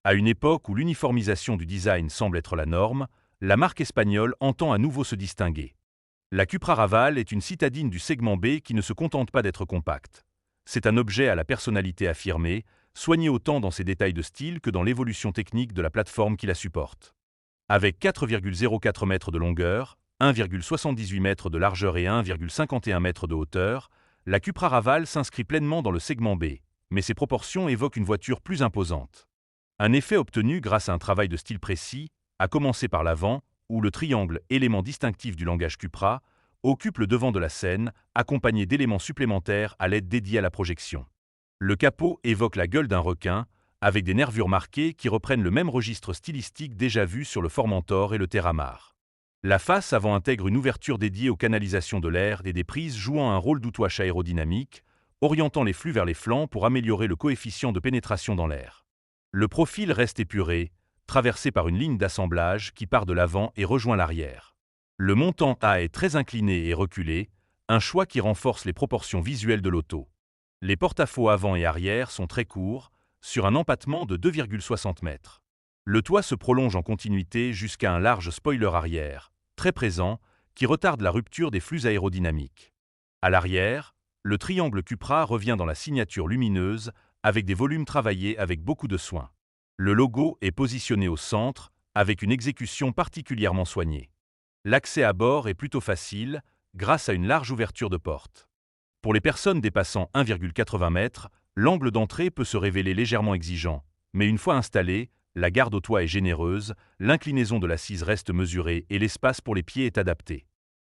À une époque où l'uniformisation du design semble être la norme, la marque espagnole entend à nouveau se distinguer. La Cupra Raval est une citadine du segment B qui ne se contente pas d'être compacte. C'est un objet à la personnalité affirmée, soigné autant dans ses détails de style que dans l'évolution technique de la plateforme qui la supporte. Avec 4,04 mètres de longueur, 1,78 mètres de largeur et 1,51 mètres de hauteur, la Cupra Raval s'inscrit pleinement dans le segment B, mais ses proportions évoquent une voiture plus imposante. Un effet obtenu grâce à un travail de style précis, à commencer par l'avant, où le triangle, élément distinctif du langage Cupra, occupe le devant de la scène, accompagné d'éléments supplémentaires à l'aide dédiée à la projection. Le capot évoque la gueule d'un requin, avec des nervures marquées qui reprennent le même registre stylistique déjà vu sur le Formentor et le Terramar. La face avant intègre une ouverture dédiée aux canalisations de l'air et des prises jouant un rôle d'outouage aérodynamique, orientant les flux vers les flancs pour améliorer le coefficient de pénétration dans l'air. Le profil reste épuré, traversé par une ligne d'assemblage qui part de l'avant et rejoint l'arrière. Le montant A est très incliné et reculé, un choix qui renforce les proportions visuelles de l'auto. Les porte-à-faux avant et arrière sont très courts, sur un empattement de 2,60 mètres. Le toit se prolonge en continuité jusqu'à un large spoiler arrière, très présent, qui retarde la rupture des flux aérodynamiques. À l'arrière, le triangle Cupra revient dans la signature lumineuse, avec des volumes travaillés avec beaucoup de soin. Le logo est positionné au centre, avec une exécution particulièrement soignée. L'accès à bord est plutôt facile, grâce à une large ouverture de porte. Pour les personnes dépassant 1,80 mètres, l'angle d'entrée peut se révéler légèrement exigeant, mais une fois installé, la garde au toit est généreuse, l'inclinaison de l'assise reste mesurée et l'espace pour les pieds est adapté.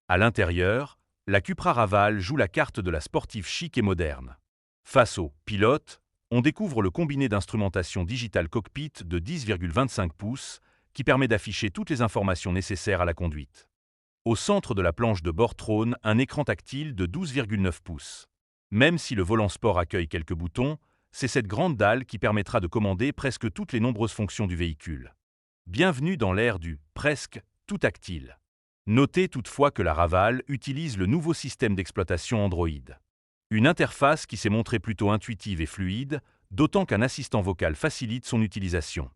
À l'intérieur, la Cupra Raval joue la carte de la sportive chic et moderne. Face au pilote, on découvre le combiné d'instrumentation Digital Cockpit de 10,25 pouces qui permet d'afficher toutes les informations nécessaires à la conduite. Au centre de la planche de bord trône un écran tactile de 12,9 pouces. Même si le volant sport accueille quelques boutons, c'est cette grande dalle qui permettra de commander presque toutes les nombreuses fonctions du véhicule. Bienvenue dans l'ère du presque tout tactile. Notez toutefois que la Raval utilise le nouveau système d'exploitation Android. Une interface qui s'est montrée plutôt intuitive et fluide, d'autant qu'un assistant vocal facilite son utilisation.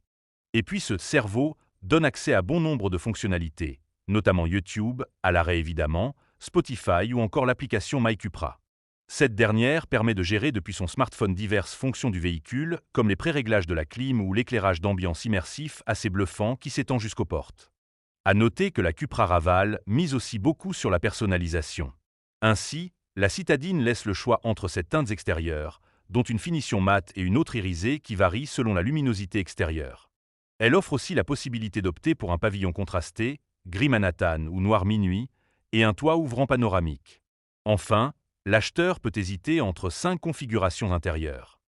Et puis ce cerveau donne accès à bon nombre de fonctionnalités, notamment YouTube, à l'arrêt évidemment, Spotify ou encore l'application MyCupra. Cette dernière permet de gérer depuis son smartphone diverses fonctions du véhicule, comme les préréglages de la clim ou l'éclairage d'ambiance immersif assez bluffant qui s'étend jusqu'aux portes. À noter que la Cupra Raval mise aussi beaucoup sur la personnalisation. Ainsi, la citadine laisse le choix entre ses teintes extérieures, dont une finition mate et une autre irisée qui varie selon la luminosité extérieure. Elle offre aussi la possibilité d'opter pour un pavillon contrasté, gris Manhattan ou noir minuit, et un toit ouvrant panoramique. Enfin, l'acheteur peut hésiter entre 5 configurations intérieures.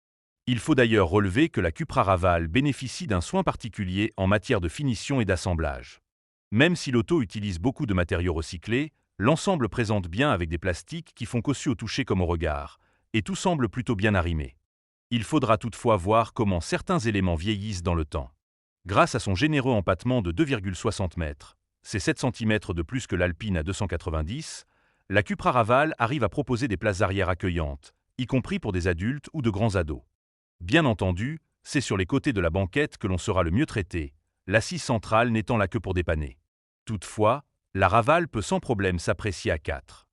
Il faut d'ailleurs relever que la Cupra Raval bénéficie d'un soin particulier en matière de finition et d'assemblage. Même si l'auto utilise beaucoup de matériaux recyclés, l'ensemble présente bien avec des plastiques qui font cossu au toucher comme au regard, et tout semble plutôt bien arrimé. Il faudra toutefois voir comment certains éléments vieillissent dans le temps. Grâce à son généreux empattement de 2,60 mètres, c'est 7 cm de plus que l'Alpine à 290, la Cupra Raval arrive à proposer des places arrière accueillantes, y compris pour des adultes ou de grands ados. Bien entendu, c'est sur les côtés de la banquette que l'on sera le mieux traité, l'assise centrale n'étant là que pour dépanner. Toutefois, la Raval peut sans problème s'apprécier à 4.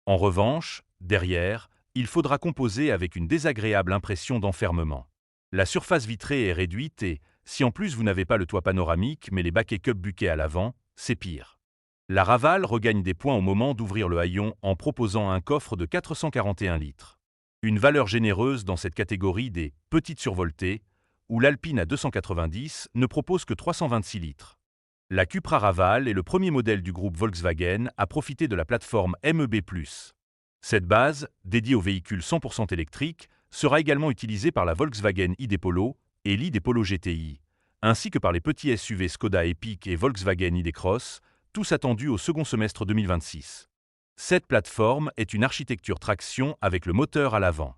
En revanche, derrière, il faudra composer avec une désagréable impression d'enfermement. La surface vitrée est réduite et, si en plus vous n'avez pas le toit panoramique mais les baquets cup buquets à l'avant, c'est pire. La Raval regagne des points au moment d'ouvrir le haillon en proposant un coffre de 441 litres. Une valeur généreuse dans cette catégorie des petites survoltées, où l'Alpine à 290 ne propose que 326 litres. La Cupra Raval est le premier modèle du groupe Volkswagen à profiter de la plateforme MEB+. Cette base, dédiée aux véhicules 100% électriques, sera également utilisée par la Volkswagen ID Polo et l'ID Polo GTI, ainsi que par les petits SUV Skoda Epic et Volkswagen ID Cross, tous attendus au second semestre 2026. Cette plateforme est une architecture traction avec le moteur à l'avant.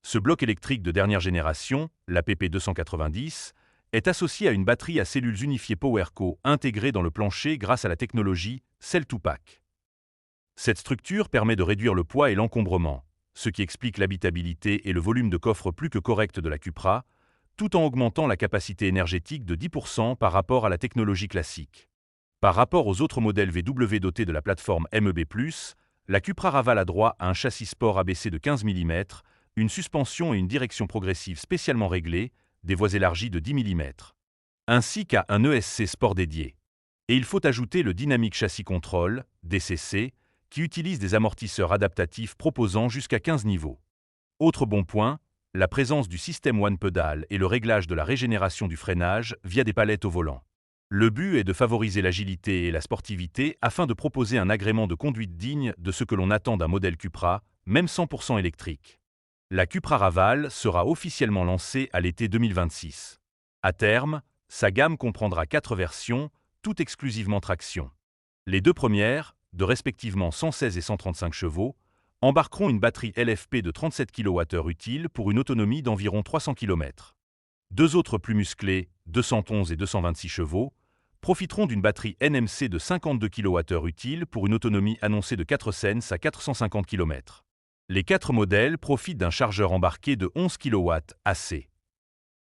Ce bloc électrique de dernière génération, la PP290, est associé à une batterie à cellules unifiées PowerCo intégrée dans le plancher grâce à la technologie Cell2Pack. Cette structure permet de réduire le poids et l'encombrement, ce qui explique l'habitabilité et le volume de coffre plus que correct de la Cupra, tout en augmentant la capacité énergétique de 10% par rapport à la technologie classique. Par rapport aux autres modèles VW dotés de la plateforme MEB+, la Cupra Raval a droit à un châssis sport abaissé de 15 mm, une suspension et une direction progressive spécialement réglées, des voies élargies de 10 mm, ainsi qu'à un ESC sport dédié. Et il faut ajouter le Dynamic Chassis Control, DCC, qui utilise des amortisseurs adaptatifs proposant jusqu'à 15 niveaux. Autre bon point, la présence du système One Pedal et le réglage de la régénération du freinage via des palettes au volant. Le but est de favoriser l'agilité et la sportivité afin de proposer un agrément de conduite digne de ce que l'on attend d'un modèle Cupra, même 100% électrique. La Cupra Raval sera officiellement lancée à l'été 2026. À terme, sa gamme comprendra 4 versions, toutes exclusivement traction. Les deux premières, de respectivement 116 et 135 chevaux, embarqueront une batterie LFP de 37 kWh utile pour une autonomie d'environ 300 km. Deux autres plus musclées, 211 et 226 chevaux, profiteront d'une batterie NMC de 52 kWh utile pour une autonomie annoncée de 400 à 450 km. Les 4 modèles profitent d'un chargeur embarqué de 11 kW AC.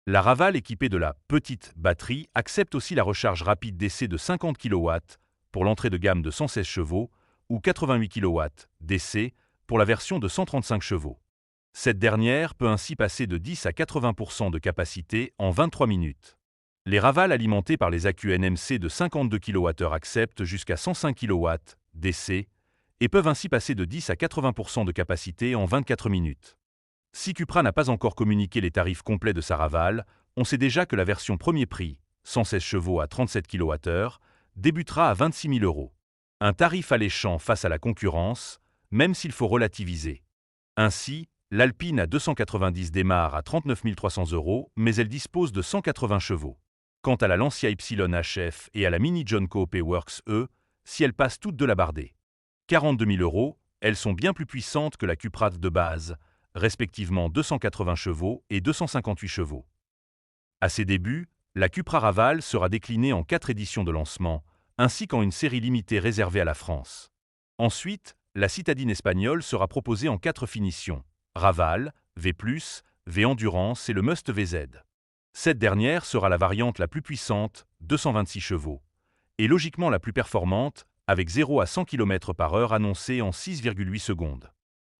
La Raval équipée de la petite batterie accepte aussi la recharge rapide DC de 50 kW pour l'entrée de gamme de 116 chevaux ou 88 kW DC pour la version de 135 chevaux. Cette dernière peut ainsi passer de 10 à 80% de capacité en 23 minutes. Les Raval alimentés par les accus NMC de 52 kWh acceptent jusqu'à 105 kW DC et peuvent ainsi passer de 10 à 80% de capacité en 24 minutes. Si Cupra n'a pas encore communiqué les tarifs complets de sa Raval, on sait déjà que la version premier prix, 116 chevaux à 37 kWh, débutera à 26 000 €. Un tarif alléchant face à la concurrence, même s'il faut relativiser. Ainsi, l'Alpine A290 démarre à 39 300 €, mais elle dispose de 180 chevaux. Quant à la Lancia Ypsilon HF et à la Mini John Coop Works E, si elles passent toutes de la bardée. 42 000 €, elles sont bien plus puissantes que la Cupra de base, respectivement 280 chevaux et 258 chevaux. À ses débuts, la Cupra Raval sera déclinée en 4 éditions de lancement, ainsi qu'en une série limitée réservée à la France. Ensuite, la citadine espagnole sera proposée en 4 finitions, Raval, V+, V Endurance et le Must VZ. Cette dernière sera la variante la plus puissante, 226 chevaux, et logiquement la plus performante, avec 0 à 100 km/h annoncée en 6,8 secondes.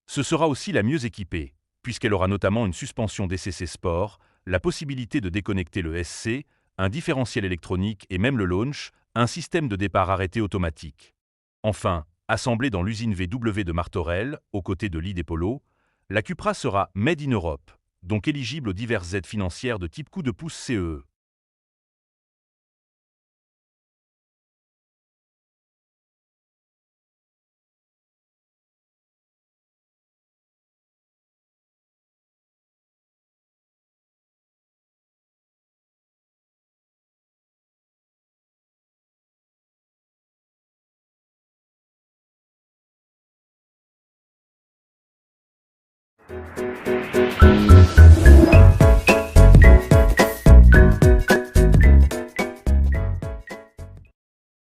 Ce sera aussi la mieux équipée, puisqu'elle aura notamment une suspension DCC Sport, la possibilité de déconnecter le SC, un différentiel électronique et même le launch, un système de départ arrêté automatique. Enfin, assemblée dans l'usine VW de Martorell, aux côtés de l'ID Polo, la Cupra sera Made in Europe, donc éligible aux diverses aides financières de type coup de pouce CEE.